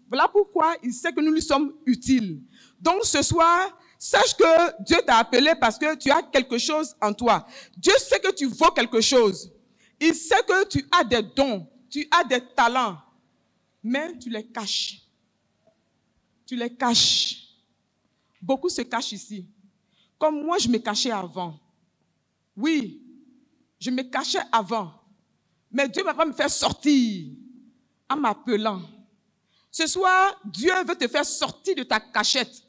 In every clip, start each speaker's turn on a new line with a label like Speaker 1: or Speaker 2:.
Speaker 1: Voilà pourquoi il sait que nous lui sommes utiles. Donc ce soir, sache que Dieu t'a appelé parce que tu as quelque chose en toi. Dieu sait que tu vaux quelque chose. Il sait que tu as des dons, tu as des talents, mais tu les caches. Tu les caches. Beaucoup se cachent ici. Comme moi, je me cachais avant. Oui, je me cachais avant. Mais Dieu va pas me faire sortir en m'appelant. Ce soir, Dieu veut te faire sortir de ta cachette.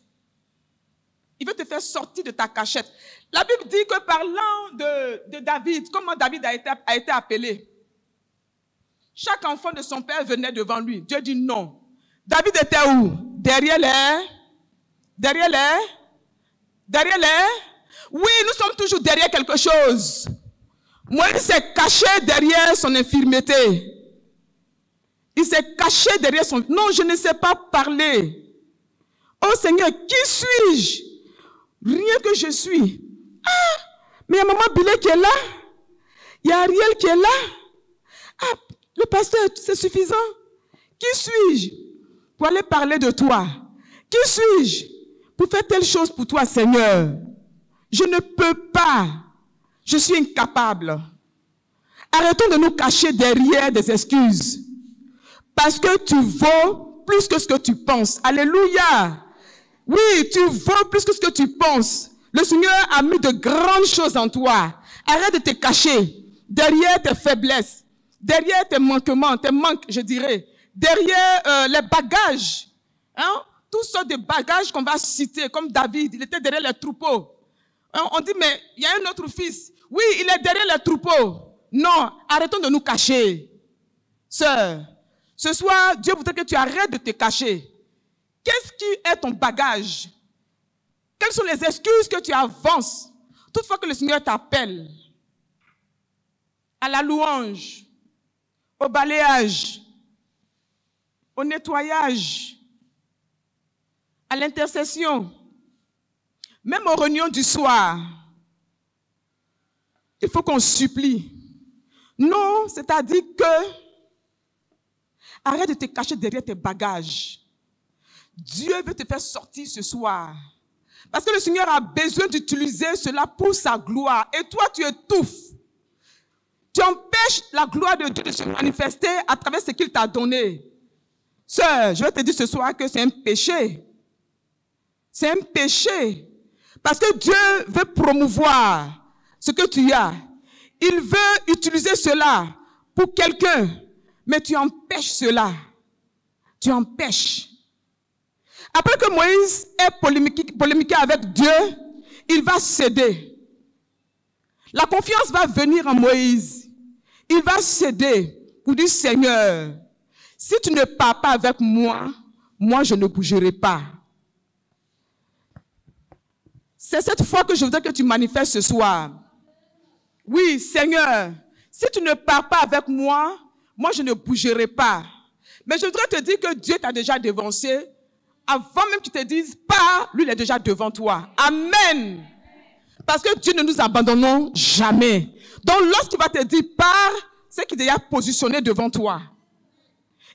Speaker 1: Il veut te faire sortir de ta cachette. La Bible dit que parlant de David, comment David a été appelé. Chaque enfant de son père venait devant lui. Dieu dit non. David était où? Derrière les... Oui, nous sommes toujours derrière quelque chose. Moïse s'est caché derrière son infirmité. Il s'est caché derrière son... Non, je ne sais pas parler. Oh Seigneur, qui suis-je? Rien que je suis. Ah, mais il y a maman Bilé qui est là. Il y a Ariel qui est là. Ah, le pasteur, c'est suffisant. Qui suis-je pour aller parler de toi? Qui suis-je pour faire telle chose pour toi, Seigneur? Je ne peux pas. Je suis incapable. Arrêtons de nous cacher derrière des excuses. Parce que tu vaux plus que ce que tu penses. Alléluia. Oui, tu vaux plus que ce que tu penses. Le Seigneur a mis de grandes choses en toi. Arrête de te cacher derrière tes faiblesses, derrière tes manquements, tes manques, je dirais, derrière les bagages. Hein? Toutes sortes de bagages qu'on va citer, comme David, il était derrière les troupeaux. Hein? On dit, mais il y a un autre fils. Oui, il est derrière les troupeaux. Non, arrêtons de nous cacher. Sœur, ce soir, Dieu voudrait que tu arrêtes de te cacher. Qu'est-ce qui est ton bagage? Quelles sont les excuses que tu avances toutefois que le Seigneur t'appelle? À la louange, au balayage, au nettoyage, à l'intercession, même aux réunions du soir. Il faut qu'on supplie. Non, c'est-à-dire que arrête de te cacher derrière tes bagages. Dieu veut te faire sortir ce soir. Parce que le Seigneur a besoin d'utiliser cela pour sa gloire. Et toi, tu étouffes. Tu empêches la gloire de Dieu de se manifester à travers ce qu'il t'a donné. Sœur, je vais te dire ce soir que c'est un péché. C'est un péché. Parce que Dieu veut promouvoir ce que tu as. Il veut utiliser cela pour quelqu'un. Mais tu empêches cela. Tu empêches. Après que Moïse ait polémiqué avec Dieu, il va céder. La confiance va venir en Moïse. Il va céder pour dire, Seigneur, si tu ne pars pas avec moi, moi je ne bougerai pas. C'est cette foi que je voudrais que tu manifestes ce soir. Oui, Seigneur, si tu ne pars pas avec moi, moi je ne bougerai pas. Mais je voudrais te dire que Dieu t'a déjà devancé. Avant même qu'il te dise, pars, lui il est déjà devant toi. Amen. Parce que Dieu ne nous abandonnons jamais. Donc lorsqu'il va te dire, pars, c'est qu'il est déjà positionné devant toi.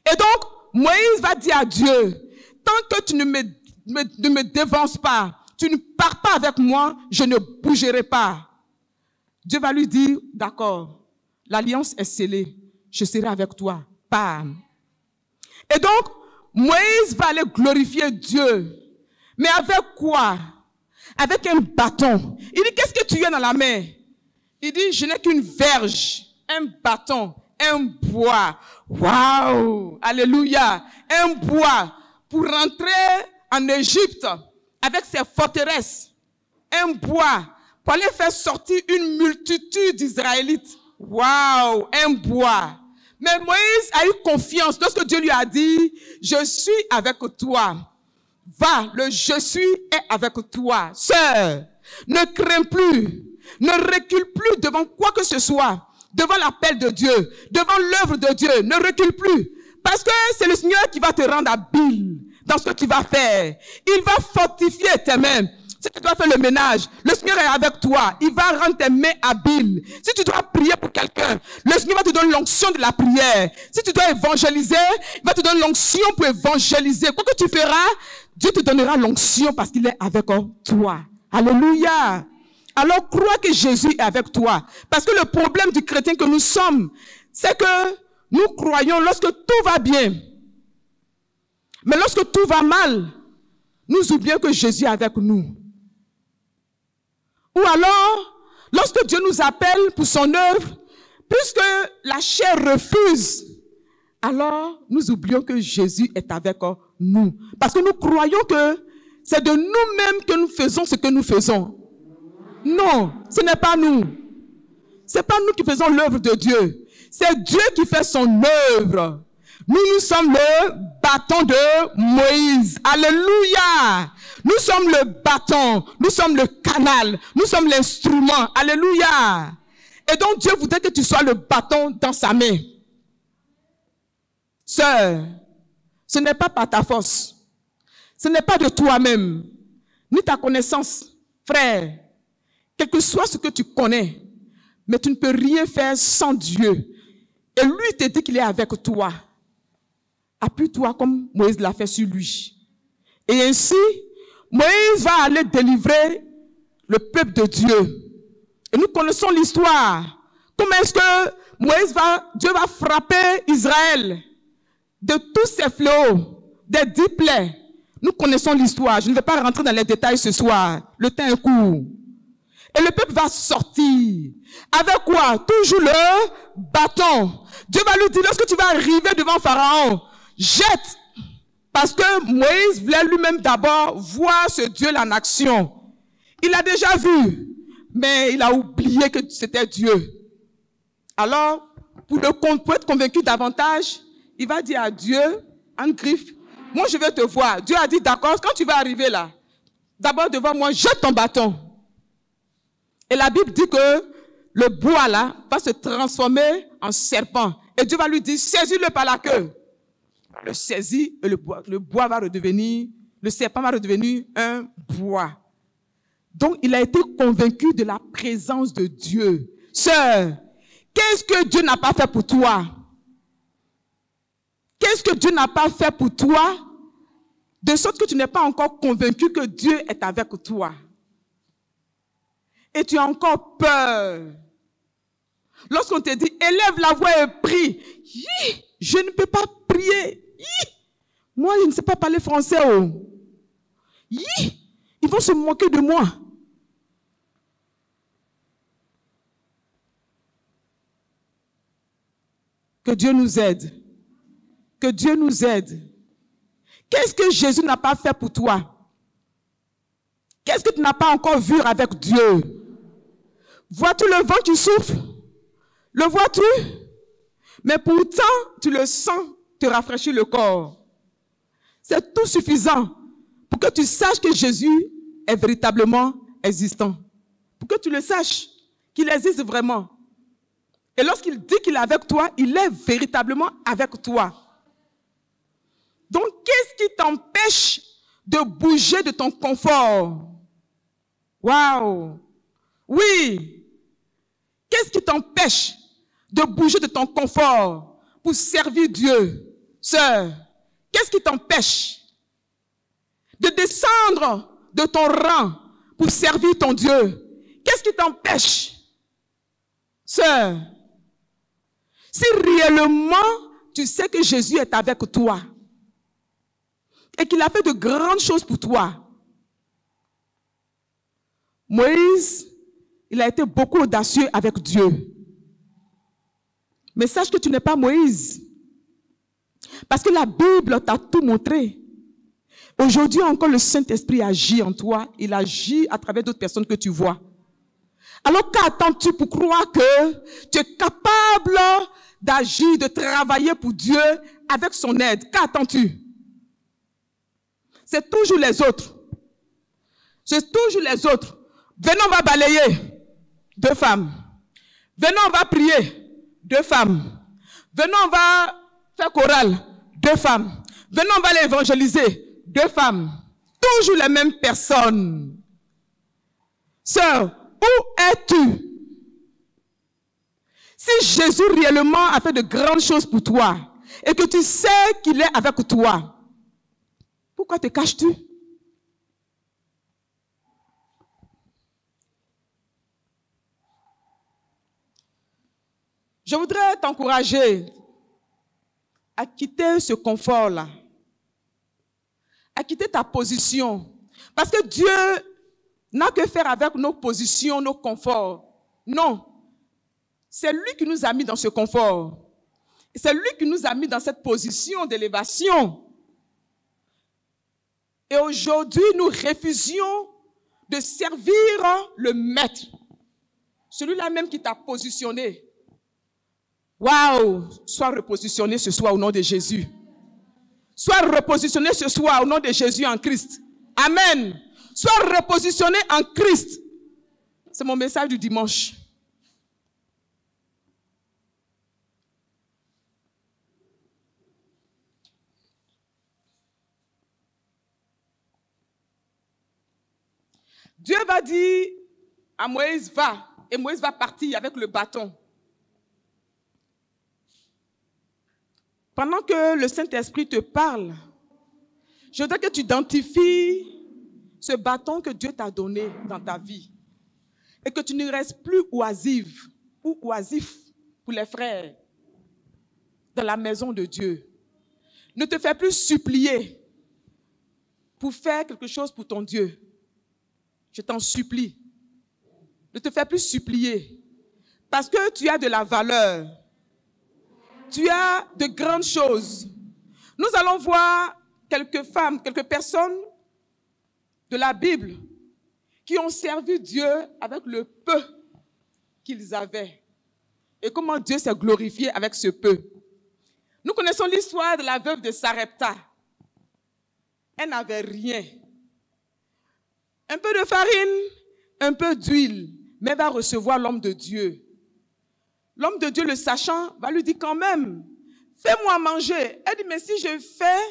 Speaker 1: Et donc, Moïse va dire à Dieu, tant que tu ne me dévances pas, tu ne pars pas avec moi, je ne bougerai pas. Dieu va lui dire, d'accord, l'alliance est scellée, je serai avec toi. Pars. Et donc, Moïse va aller glorifier Dieu. Mais avec quoi? Avec un bâton. Il dit, qu'est-ce que tu as dans la main? Il dit, je n'ai qu'une verge, un bâton, un bois. Waouh! Alléluia! Un bois pour rentrer en Égypte avec ses forteresses. Un bois pour aller faire sortir une multitude d'Israélites. Waouh! Un bois. Mais Moïse a eu confiance lorsque Dieu lui a dit, je suis avec toi. Va, le je suis est avec toi. Sœur, ne crains plus, ne recule plus devant quoi que ce soit, devant l'appel de Dieu, devant l'œuvre de Dieu, ne recule plus. Parce que c'est le Seigneur qui va te rendre habile dans ce que tu vas faire. Il va fortifier tes mains. Si tu dois faire le ménage, le Seigneur est avec toi. Il va rendre tes mains habiles. Si tu dois prier pour quelqu'un, le Seigneur va te donner l'onction de la prière. Si tu dois évangéliser, il va te donner l'onction pour évangéliser. Quoi que tu feras, Dieu te donnera l'onction parce qu'il est avec toi. Alléluia. Alors crois que Jésus est avec toi. Parce que le problème du chrétien que nous sommes, c'est que nous croyons lorsque tout va bien. Mais lorsque tout va mal, nous oublions que Jésus est avec nous. Ou alors, lorsque Dieu nous appelle pour son œuvre, puisque la chair refuse, alors nous oublions que Jésus est avec nous. Parce que nous croyons que c'est de nous-mêmes que nous faisons ce que nous faisons. Non, ce n'est pas nous. Ce n'est pas nous qui faisons l'œuvre de Dieu. C'est Dieu qui fait son œuvre. Nous sommes le bâton de Moïse. Alléluia. Nous sommes le bâton. Nous sommes le canal. Nous sommes l'instrument. Alléluia. Et donc Dieu voudrait que tu sois le bâton dans sa main. Sœur, ce n'est pas par ta force. Ce n'est pas de toi-même, ni ta connaissance. Frère, quel que soit ce que tu connais, mais tu ne peux rien faire sans Dieu. Et lui te dit qu'il est avec toi. Appuie-toi comme Moïse l'a fait sur lui. Et ainsi, Moïse va aller délivrer le peuple de Dieu. Et nous connaissons l'histoire. Comment est-ce que Dieu va frapper Israël de tous ses fléaux, des 10 plaies. Nous connaissons l'histoire. Je ne vais pas rentrer dans les détails ce soir. Le temps est court. Et le peuple va sortir. Avec quoi? Toujours le bâton. Dieu va lui dire, lorsque tu vas arriver devant Pharaon, jette. Parce que Moïse voulait lui-même d'abord voir ce Dieu en action. Il l'a déjà vu, mais il a oublié que c'était Dieu. Alors, pour être convaincu davantage, il va dire à Dieu, en griffe, moi je vais te voir. Dieu a dit, d'accord, quand tu vas arriver là, d'abord devant moi, jette ton bâton. Et la Bible dit que le bois là va se transformer en serpent. Et Dieu va lui dire, saisis-le par la queue. Le saisit et le bois va redevenir, le serpent va redevenir un bois. Donc il a été convaincu de la présence de Dieu. Sœur, qu'est-ce que Dieu n'a pas fait pour toi? Qu'est-ce que Dieu n'a pas fait pour toi? De sorte que tu n'es pas encore convaincu que Dieu est avec toi. Et tu as encore peur. Lorsqu'on te dit, élève la voix et prie. Je ne peux pas prier. Moi, je ne sais pas parler français. Ils vont se moquer de moi. Que Dieu nous aide. Que Dieu nous aide. Qu'est-ce que Jésus n'a pas fait pour toi? Qu'est-ce que tu n'as pas encore vu avec Dieu? Vois-tu le vent qui souffle? Le vois-tu? Mais pourtant, tu le sens te rafraîchir le corps. C'est tout suffisant pour que tu saches que Jésus est véritablement existant. Pour que tu le saches, qu'il existe vraiment. Et lorsqu'il dit qu'il est avec toi, il est véritablement avec toi. Donc, qu'est-ce qui t'empêche de bouger de ton confort? Waouh! Oui! Qu'est-ce qui t'empêche de bouger de ton confort pour servir Dieu? Sœur, qu'est-ce qui t'empêche de descendre de ton rang pour servir ton Dieu? Qu'est-ce qui t'empêche? Sœur, si réellement tu sais que Jésus est avec toi et qu'il a fait de grandes choses pour toi. Moïse, il a été beaucoup audacieux avec Dieu. Mais sache que tu n'es pas Moïse. Parce que la Bible t'a tout montré. Aujourd'hui encore, le Saint-Esprit agit en toi. Il agit à travers d'autres personnes que tu vois. Alors qu'attends-tu pour croire que tu es capable d'agir, de travailler pour Dieu avec son aide? Qu'attends-tu? C'est toujours les autres. C'est toujours les autres. Venons, on va balayer. 2 femmes. Venons, on va prier. 2 femmes. Venons, on va faire chorale. 2 femmes. Venons, on va aller évangéliser. 2 femmes. Toujours les mêmes personnes. Sœur, où es-tu? Si Jésus réellement a fait de grandes choses pour toi et que tu sais qu'il est avec toi, pourquoi te caches-tu? Je voudrais t'encourager à quitter ce confort-là, à quitter ta position. Parce que Dieu n'a que faire avec nos positions, nos conforts. Non. C'est lui qui nous a mis dans ce confort. C'est lui qui nous a mis dans cette position d'élévation. Et aujourd'hui, nous refusions de servir le maître. Celui-là même qui t'a positionné. Waouh! Sois repositionné ce soir au nom de Jésus. Sois repositionné ce soir au nom de Jésus en Christ. Amen. Sois repositionné en Christ. C'est mon message du dimanche. Dieu va dire à Moïse, va. Et Moïse va partir avec le bâton. Pendant que le Saint-Esprit te parle, je voudrais que tu identifies ce bâton que Dieu t'a donné dans ta vie. Et que tu ne restes plus oisif pour les frères dans la maison de Dieu. Ne te fais plus supplier pour faire quelque chose pour ton Dieu. Je t'en supplie. Ne te fais plus supplier. Parce que tu as de la valeur. Tu as de grandes choses. Nous allons voir quelques femmes, quelques personnes de la Bible qui ont servi Dieu avec le peu qu'ils avaient. Et comment Dieu s'est glorifié avec ce peu. Nous connaissons l'histoire de la veuve de Sarepta. Elle n'avait rien. Un peu de farine, un peu d'huile, mais elle va recevoir l'homme de Dieu. L'homme de Dieu, le sachant, va lui dire quand même, fais-moi manger. Elle dit, mais si je fais,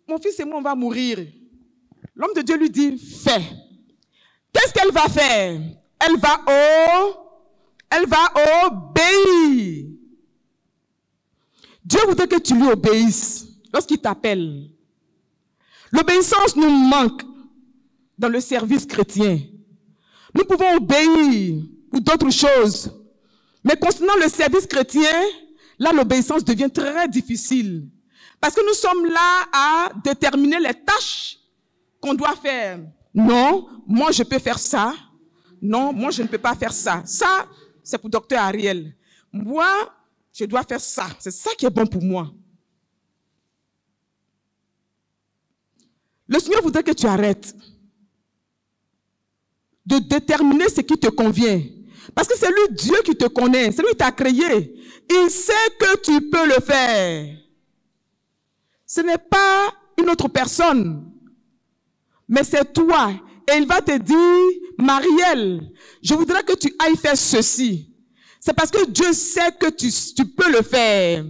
Speaker 1: mon fils et moi, on va mourir. L'homme de Dieu lui dit, fais. Qu'est-ce qu'elle va faire? Elle va obéir. Dieu voudrait que tu lui obéisses lorsqu'il t'appelle. L'obéissance nous manque dans le service chrétien. Nous pouvons obéir pour d'autres choses. Mais concernant le service chrétien, là, l'obéissance devient très difficile. Parce que nous sommes là à déterminer les tâches qu'on doit faire. Non, moi, je peux faire ça. Non, moi, je ne peux pas faire ça. Ça, c'est pour Dr Ariel. Moi, je dois faire ça. C'est ça qui est bon pour moi. Le Seigneur voudrait que tu arrêtes de déterminer ce qui te convient. Parce que c'est lui, Dieu, qui te connaît. C'est lui qui t'a créé. Il sait que tu peux le faire. Ce n'est pas une autre personne, mais c'est toi. Et il va te dire, Marielle, je voudrais que tu ailles faire ceci. C'est parce que Dieu sait que tu peux le faire.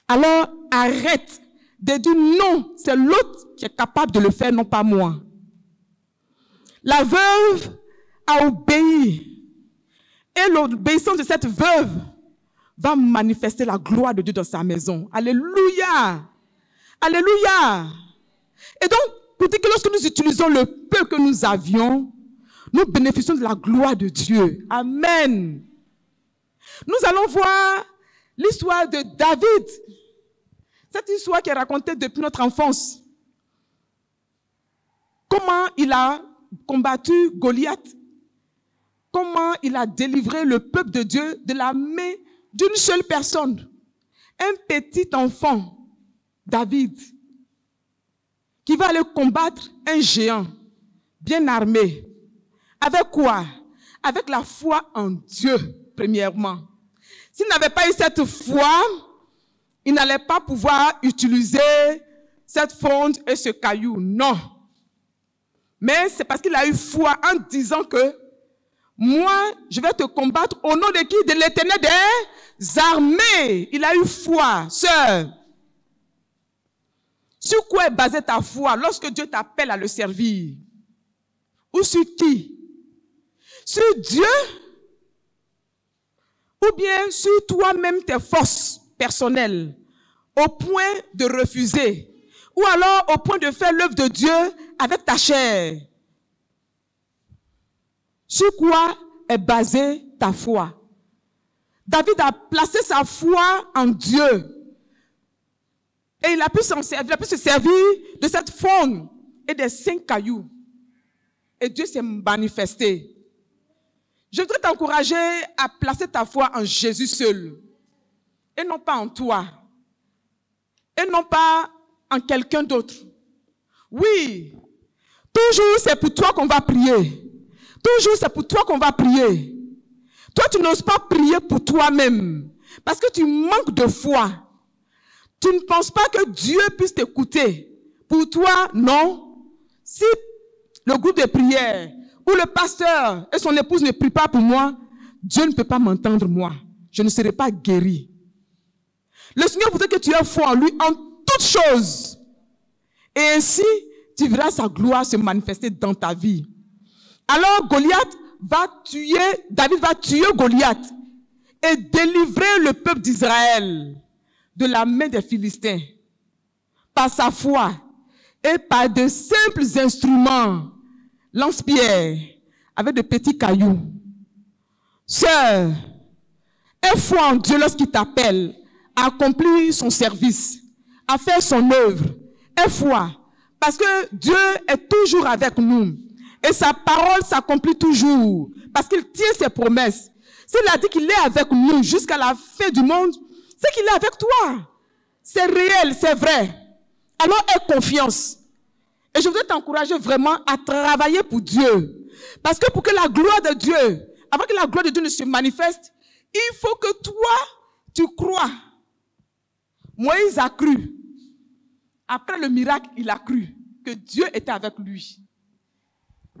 Speaker 1: Alors, arrête de dire non, c'est l'autre qui est capable de le faire, non pas moi. La veuve a obéi. Et l'obéissance de cette veuve va manifester la gloire de Dieu dans sa maison. Alléluia. Alléluia. Et donc, pour dire que lorsque nous utilisons le peu que nous avions, nous bénéficions de la gloire de Dieu. Amen. Nous allons voir l'histoire de David. Cette histoire qui est racontée depuis notre enfance. Comment il a combattu Goliath. Comment il a délivré le peuple de Dieu de la main d'une seule personne. Un petit enfant, David, qui va aller combattre un géant, bien armé. Avec quoi? Avec la foi en Dieu, premièrement. S'il n'avait pas eu cette foi, il n'allait pas pouvoir utiliser cette fronde et ce caillou. Non. Mais c'est parce qu'il a eu foi en disant que moi, je vais te combattre au nom de qui? De l'Éternel des armées. Il a eu foi, sœur. Sur quoi est basée ta foi lorsque Dieu t'appelle à le servir? ou sur qui? Sur Dieu ou bien sur toi-même, tes forces personnelles, au point de refuser, ou alors au point de faire l'œuvre de Dieu avec ta chair? Sur quoi est basée ta foi? David a placé sa foi en Dieu. Et il a pu se servir de cette faune et des 5 cailloux. Et Dieu s'est manifesté. Je voudrais t'encourager à placer ta foi en Jésus seul. Et non pas en toi. Et non pas en quelqu'un d'autre. Oui, toujours c'est pour toi qu'on va prier. Toujours c'est pour toi qu'on va prier. Toi, tu n'oses pas prier pour toi-même. Parce que tu manques de foi. Tu ne penses pas que Dieu puisse t'écouter. Pour toi, non. Si le groupe de prière ou le pasteur et son épouse ne prient pas pour moi, Dieu ne peut pas m'entendre moi. Je ne serai pas guéri. Le Seigneur voudrait que tu aies foi en lui en toutes choses. Et ainsi, tu verras sa gloire se manifester dans ta vie. Alors David va tuer Goliath et délivrer le peuple d'Israël de la main des Philistins par sa foi et par de simples instruments, lance-pierre, avec de petits cailloux. Sœur, aie foi en Dieu lorsqu'il t'appelle à accomplir son service, à faire son œuvre. Aie foi, parce que Dieu est toujours avec nous. Et sa parole s'accomplit toujours, parce qu'il tient ses promesses. S'il a dit qu'il est avec nous jusqu'à la fin du monde, c'est qu'il est avec toi. C'est réel, c'est vrai. Alors aie confiance. Et je voudrais t'encourager vraiment à travailler pour Dieu. Parce que pour que la gloire de Dieu, avant que la gloire de Dieu ne se manifeste, il faut que toi, tu crois. Moïse a cru. Après le miracle, il a cru que Dieu était avec lui.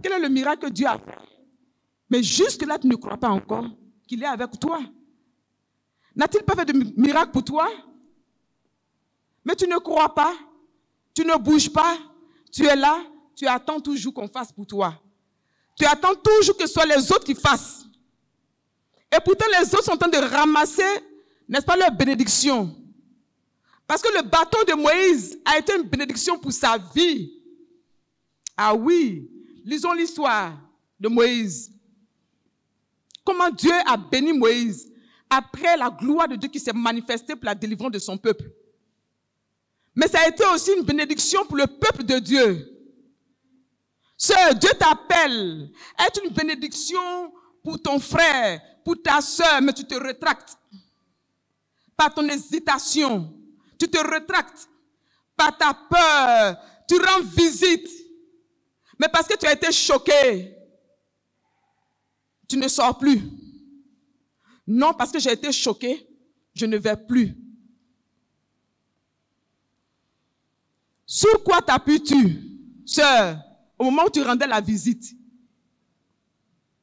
Speaker 1: Quel est le miracle que Dieu a fait? Mais jusque-là, tu ne crois pas encore qu'il est avec toi. N'a-t-il pas fait de miracle pour toi? Mais tu ne crois pas, tu ne bouges pas, tu es là, tu attends toujours qu'on fasse pour toi. Tu attends toujours que ce soit les autres qui fassent. Et pourtant, les autres sont en train de ramasser, n'est-ce pas, leur bénédiction. Parce que le bâton de Moïse a été une bénédiction pour sa vie. Ah oui, lisons l'histoire de Moïse. Comment Dieu a béni Moïse après la gloire de Dieu qui s'est manifestée pour la délivrance de son peuple. Mais ça a été aussi une bénédiction pour le peuple de Dieu. Sœur, Dieu t'appelle à être une bénédiction pour ton frère, pour ta sœur, mais tu te rétractes. Par ton hésitation, tu te rétractes. Par ta peur, tu rends visite. Mais parce que tu as été choqué, tu ne sors plus. Non, parce que j'ai été choqué, je ne vais plus. Sur quoi t'appuies-tu, sœur, au moment où tu rendais la visite?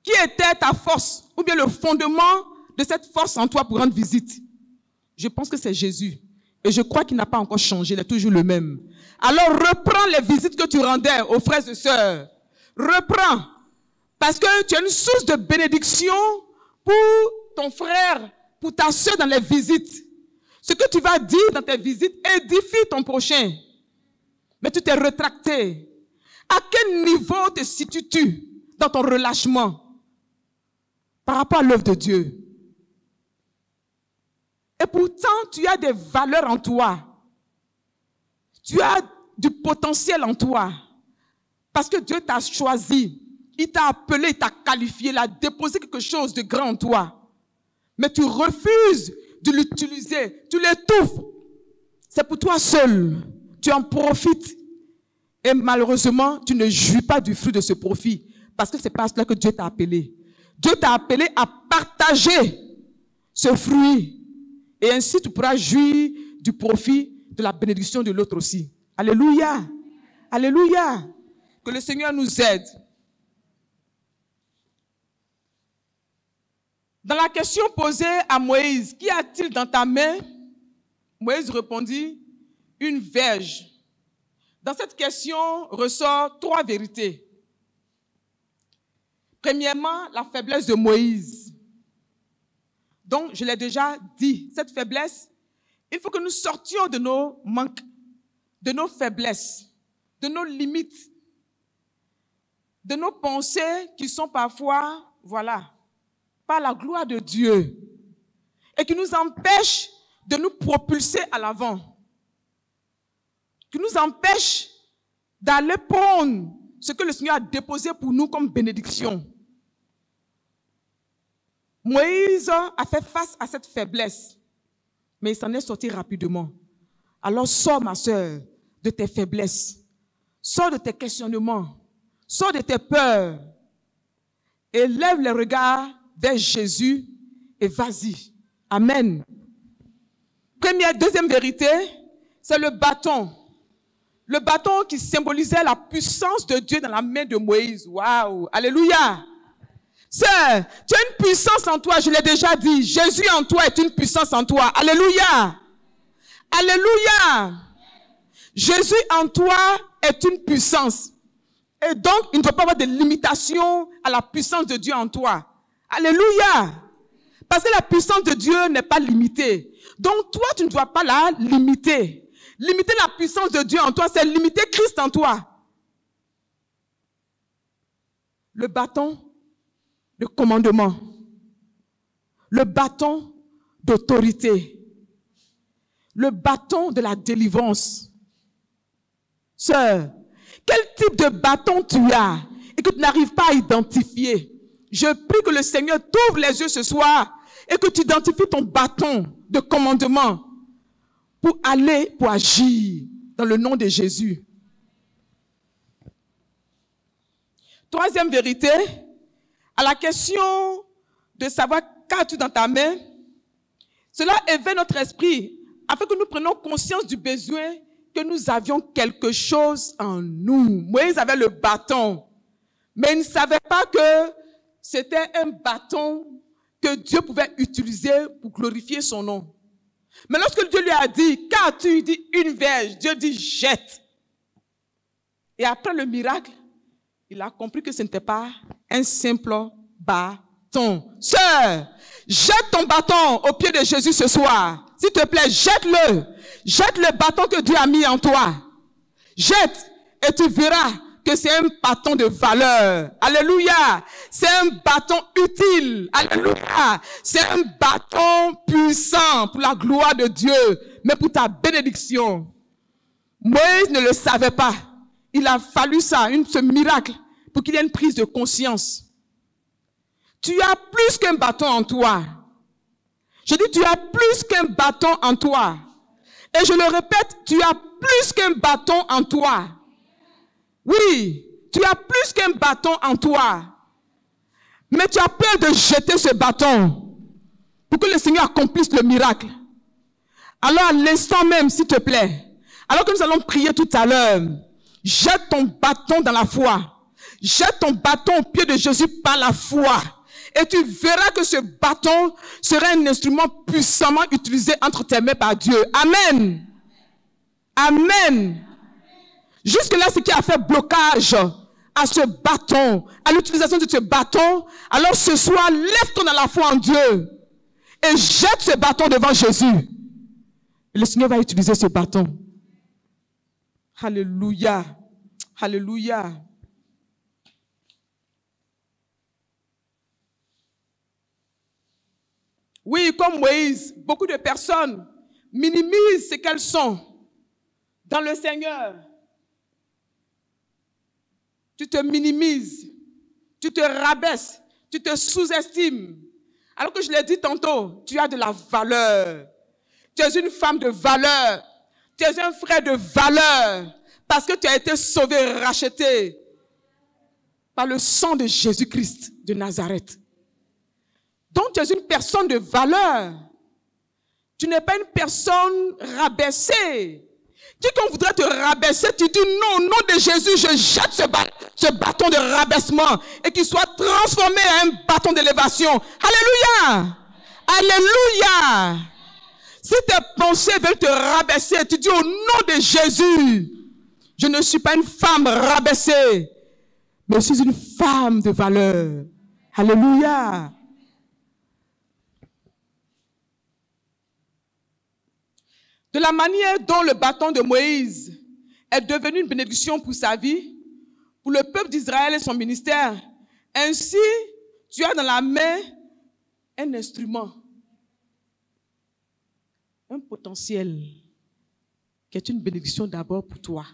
Speaker 1: Qui était ta force, ou bien le fondement de cette force en toi pour rendre visite? Je pense que c'est Jésus. Et je crois qu'il n'a pas encore changé, il est toujours le même. Alors reprends les visites que tu rendais aux frères et sœurs. Reprends. Parce que tu as une source de bénédiction pour ton frère, pour ta sœur dans les visites. Ce que tu vas dire dans tes visites édifie ton prochain. Mais tu t'es rétracté. À quel niveau te situes-tu dans ton relâchement par rapport à l'œuvre de Dieu? Et pourtant, tu as des valeurs en toi. Tu as du potentiel en toi. Parce que Dieu t'a choisi. Il t'a appelé, il t'a qualifié, il a déposé quelque chose de grand en toi. Mais tu refuses de l'utiliser. Tu l'étouffes. C'est pour toi seul. Tu en profites. Et malheureusement, tu ne jouis pas du fruit de ce profit. Parce que c'est pas cela que Dieu t'a appelé. Dieu t'a appelé à partager ce fruit. Et ainsi, tu pourras jouir du profit de la bénédiction de l'autre aussi. Alléluia. Alléluia. Que le Seigneur nous aide. Dans la question posée à Moïse, qu'y a-t-il dans ta main? Moïse répondit, une verge. Dans cette question ressort 3 vérités. Premièrement, la faiblesse de Moïse. Donc, je l'ai déjà dit, cette faiblesse, il faut que nous sortions de nos manques, de nos faiblesses, de nos limites, de nos pensées qui sont parfois, voilà, pas la gloire de Dieu et qui nous empêchent de nous propulser à l'avant, qui nous empêchent d'aller prendre ce que le Seigneur a déposé pour nous comme bénédiction. Moïse a fait face à cette faiblesse, mais il s'en est sorti rapidement. Alors sors, ma sœur, de tes faiblesses, sors de tes questionnements, sors de tes peurs et lève les regards vers Jésus et vas-y. Amen. Deuxième vérité, c'est le bâton. Le bâton qui symbolisait la puissance de Dieu dans la main de Moïse. Waouh! Alléluia! Sœur, tu as une puissance en toi, je l'ai déjà dit. Jésus en toi est une puissance en toi. Alléluia! Alléluia! Jésus en toi est une puissance. Et donc, il ne doit pas avoir de limitation à la puissance de Dieu en toi. Alléluia! Parce que la puissance de Dieu n'est pas limitée. Donc, toi, tu ne dois pas la limiter. Limiter la puissance de Dieu en toi, c'est limiter Christ en toi. Le bâton de commandement, le bâton d'autorité, le bâton de la délivrance. Sœur, quel type de bâton tu as et que tu n'arrives pas à identifier? Je prie que le Seigneur t'ouvre les yeux ce soir et que tu identifies ton bâton de commandement pour aller, pour agir dans le nom de Jésus. Troisième vérité, à la question de savoir qu'as-tu dans ta main, cela éveille notre esprit afin que nous prenions conscience du besoin que nous avions quelque chose en nous. Moïse avait le bâton, mais il ne savait pas que c'était un bâton que Dieu pouvait utiliser pour glorifier son nom. Mais lorsque Dieu lui a dit, qu'as-tu? Il dit, une verge. Dieu dit, jette. Et après le miracle, il a compris que ce n'était pas un simple bâton. Sœur, jette ton bâton au pied de Jésus ce soir. S'il te plaît, jette-le. Jette le bâton que Dieu a mis en toi. Jette et tu verras que c'est un bâton de valeur. Alléluia. C'est un bâton utile. Alléluia. C'est un bâton puissant pour la gloire de Dieu, mais pour ta bénédiction. Moïse ne le savait pas. Il a fallu ça, ce miracle, pour qu'il y ait une prise de conscience. Tu as plus qu'un bâton en toi. Je dis, tu as plus qu'un bâton en toi. Et je le répète, tu as plus qu'un bâton en toi. Oui, tu as plus qu'un bâton en toi. Mais tu as peur de jeter ce bâton pour que le Seigneur accomplisse le miracle. Alors à l'instant même, s'il te plaît, alors que nous allons prier tout à l'heure, jette ton bâton dans la foi. Jette ton bâton au pied de Jésus par la foi. Et tu verras que ce bâton sera un instrument puissamment utilisé entre tes mains par Dieu. Amen. Amen. Jusque-là, ce qui a fait blocage à ce bâton, à l'utilisation de ce bâton, alors ce soir, lève-toi dans la foi en Dieu et jette ce bâton devant Jésus. Et le Seigneur va utiliser ce bâton. Alléluia. Alléluia. Oui, comme Moïse, beaucoup de personnes minimisent ce qu'elles sont dans le Seigneur. Tu te minimises, tu te rabaisses, tu te sous-estimes. Alors que je l'ai dit tantôt, tu as de la valeur. Tu es une femme de valeur. Tu es un frère de valeur. Parce que tu as été sauvé, racheté par le sang de Jésus-Christ de Nazareth. Donc tu es une personne de valeur. Tu n'es pas une personne rabaissée. Quiconque voudrait te rabaisser, tu dis non, au nom de Jésus, je jette ce bâton de rabaissement et qu'il soit transformé en un bâton d'élévation. Alléluia! Alléluia! Si tes pensées veulent te rabaisser, tu dis au nom de Jésus, je ne suis pas une femme rabaissée, mais je suis une femme de valeur. Alléluia. De la manière dont le bâton de Moïse est devenu une bénédiction pour sa vie, pour le peuple d'Israël et son ministère, ainsi tu as dans la main un instrument, un potentiel qui est une bénédiction d'abord pour toi,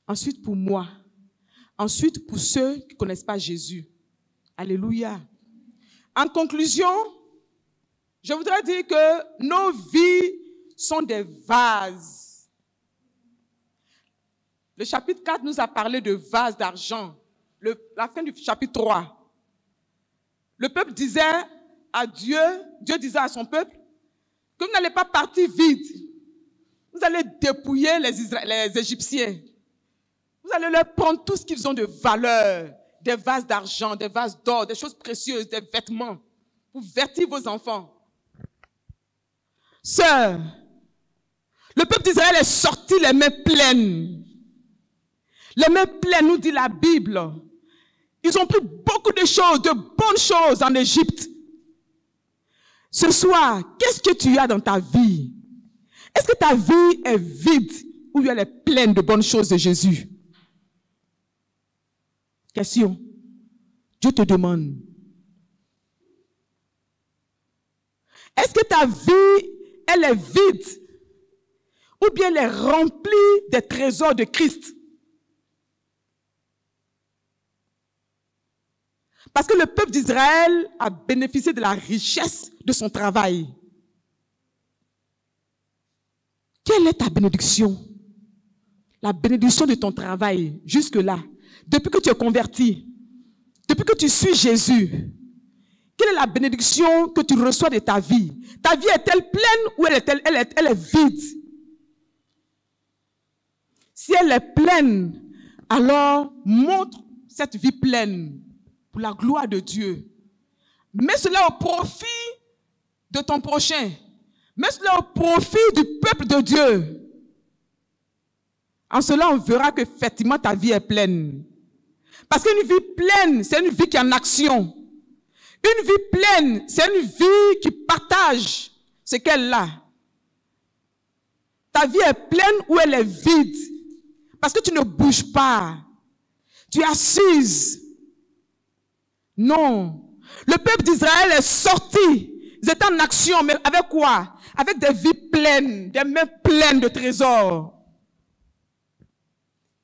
Speaker 1: ensuite pour moi, ensuite pour ceux qui ne connaissent pas Jésus. Alléluia. En conclusion, je voudrais dire que nos vies sont des vases. Le chapitre 4 nous a parlé de vases d'argent. La fin du chapitre 3. Le peuple disait à Dieu, Dieu disait à son peuple, que vous n'allez pas partir vite. Vous allez dépouiller les Égyptiens. Vous allez leur prendre tout ce qu'ils ont de valeur. Des vases d'argent, des vases d'or, des choses précieuses, des vêtements. Pour vêtir vos enfants. Sœurs, le peuple d'Israël est sorti les mains pleines. Les mains pleines, nous dit la Bible. Ils ont pris beaucoup de choses, de bonnes choses en Égypte. Ce soir, qu'est-ce que tu as dans ta vie? Est-ce que ta vie est vide ou elle est pleine de bonnes choses de Jésus? Question. Dieu te demande. Est-ce que ta vie, elle est vide ou bien elle est remplie des trésors de Christ? Parce que le peuple d'Israël a bénéficié de la richesse de son travail. Quelle est ta bénédiction? La bénédiction de ton travail, jusque-là. Depuis que tu es converti, depuis que tu suis Jésus, quelle est la bénédiction que tu reçois de ta vie? Ta vie est-elle pleine ou elle est vide? Si elle est pleine, alors montre cette vie pleine pour la gloire de Dieu. Mets cela au profit de ton prochain. Mets cela au profit du peuple de Dieu. En cela, on verra qu'effectivement ta vie est pleine. Parce qu'une vie pleine, c'est une vie qui est en action. Une vie pleine, c'est une vie qui partage ce qu'elle a. Ta vie est pleine ou elle est vide? Parce que tu ne bouges pas. Tu es assise. Non. Le peuple d'Israël est sorti. Ils étaient en action, mais avec quoi? Avec des vies pleines, des mains pleines de trésors.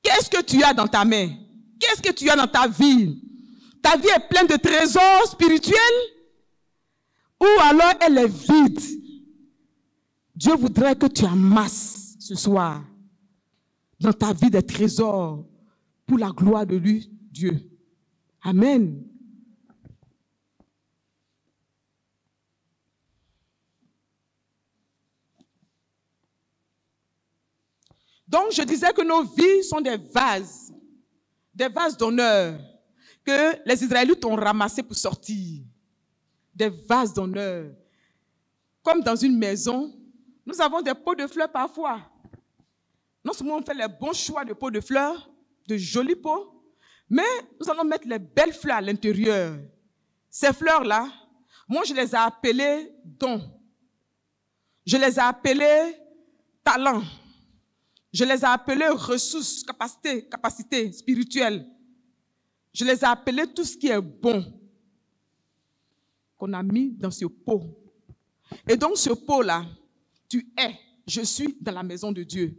Speaker 1: Qu'est-ce que tu as dans ta main? Qu'est-ce que tu as dans ta vie? Ta vie est pleine de trésors spirituels ou alors elle est vide? Dieu voudrait que tu amasses ce soir dans ta vie des trésors pour la gloire de lui, Dieu. Amen. Donc, je disais que nos vies sont des vases d'honneur que les Israélites ont ramassés pour sortir. Des vases d'honneur. Comme dans une maison, nous avons des pots de fleurs parfois. Non seulement on fait les bons choix de pots de fleurs, de jolis pots, mais nous allons mettre les belles fleurs à l'intérieur. Ces fleurs-là, moi je les ai appelées dons. Je les ai appelées talents. Je les ai appelés ressources, capacités spirituelles. Je les ai appelés tout ce qui est bon qu'on a mis dans ce pot. Et donc ce pot-là, je suis dans la maison de Dieu.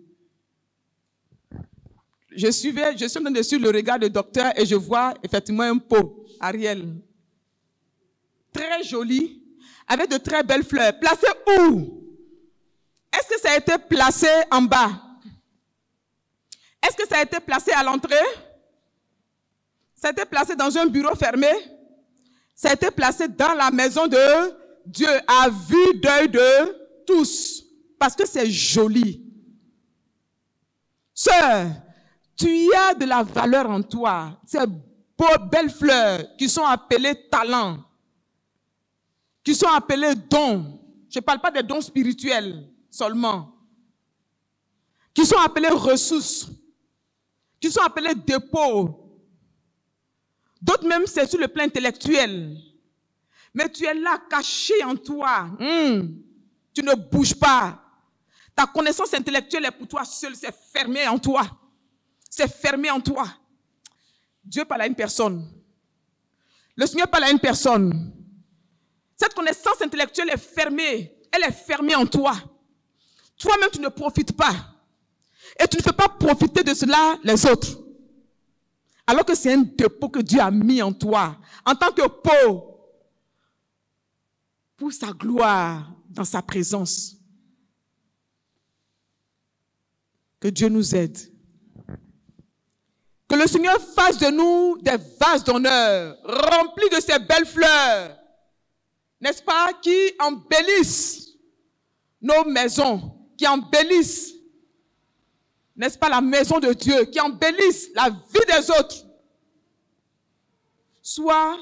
Speaker 1: Je suis en train de suivre le regard du docteur et je vois effectivement un pot, Ariel. Très joli, avec de très belles fleurs. Placé où? Est-ce que ça a été placé en bas? Est-ce que ça a été placé à l'entrée? Ça a été placé dans un bureau fermé? Ça a été placé dans la maison de Dieu, à vue d'œil de tous. Parce que c'est joli. Sœur, tu as de la valeur en toi. Ces belles fleurs qui sont appelées talents, qui sont appelées dons. Je ne parle pas des dons spirituels seulement. Qui sont appelées ressources, qui sont appelées dépôts. D'autres même, c'est sur le plan intellectuel. Mais tu es là, caché en toi. Tu ne bouges pas. Ta connaissance intellectuelle est pour toi seule. C'est fermé en toi. C'est fermé en toi. Dieu parle à une personne. Le Seigneur parle à une personne. Cette connaissance intellectuelle est fermée. Elle est fermée en toi. Toi-même, tu ne profites pas. Et tu ne fais pas profiter de cela les autres. Alors que c'est un dépôt que Dieu a mis en toi. En tant que pot. Pour sa gloire dans sa présence. Que Dieu nous aide. Que le Seigneur fasse de nous des vases d'honneur, remplis de ces belles fleurs, n'est-ce pas, qui embellissent nos maisons, qui embellissent, n'est-ce pas, la maison de Dieu, qui embellissent la vie des autres. Sois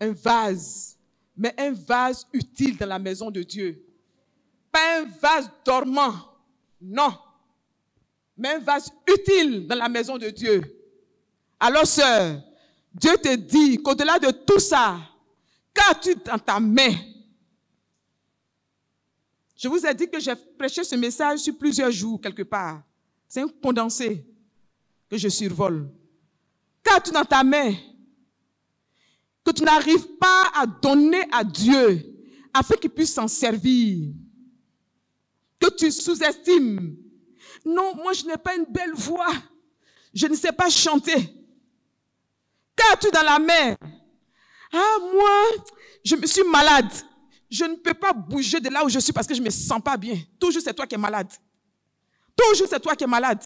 Speaker 1: un vase, mais un vase utile dans la maison de Dieu. Pas un vase dormant, non, mais un vase utile dans la maison de Dieu. Alors, sœur, Dieu te dit qu'au-delà de tout ça, qu'as-tu dans ta main? Je vous ai dit que j'ai prêché ce message sur plusieurs jours, quelque part. C'est un condensé que je survole. Qu'as-tu dans ta main? Que tu n'arrives pas à donner à Dieu afin qu'il puisse s'en servir. Que tu sous-estimes. Non, moi je n'ai pas une belle voix. Je ne sais pas chanter. Qu'as-tu dans la main? Ah, moi, je me suis malade. Je ne peux pas bouger de là où je suis parce que je ne me sens pas bien. Toujours c'est toi qui es malade. Toujours c'est toi qui es malade.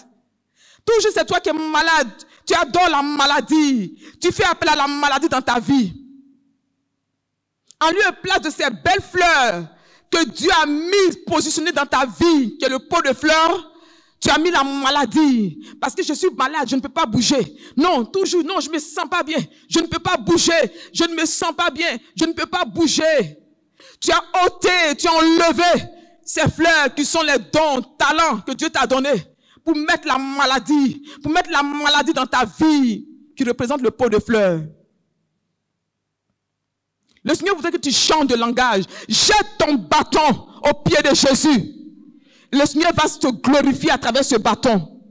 Speaker 1: Toujours c'est toi qui es malade. Tu adores la maladie. Tu fais appel à la maladie dans ta vie. En lieu et place de ces belles fleurs que Dieu a mis positionnées dans ta vie, qui est le pot de fleurs, tu as mis la maladie. Parce que je suis malade, je ne peux pas bouger. Non, toujours, non, je ne me sens pas bien. Je ne peux pas bouger. Je ne me sens pas bien. Je ne peux pas bouger. Tu as ôté, tu as enlevé ces fleurs qui sont les dons, talents que Dieu t'a donnés pour mettre la maladie dans ta vie qui représente le pot de fleurs. Le Seigneur voudrait que tu changes de langage. Jette ton bâton au pied de Jésus. Le Seigneur va te glorifier à travers ce bâton.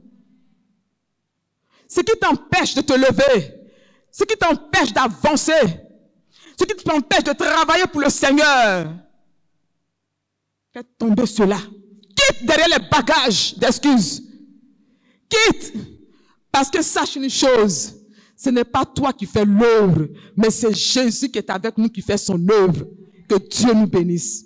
Speaker 1: Ce qui t'empêche de te lever, ce qui t'empêche d'avancer, ce qui t'empêche de travailler pour le Seigneur, fais tomber cela. Quitte derrière les bagages d'excuses. Quitte. Parce que sache une chose, ce n'est pas toi qui fais l'œuvre, mais c'est Jésus qui est avec nous qui fait son œuvre. Que Dieu nous bénisse.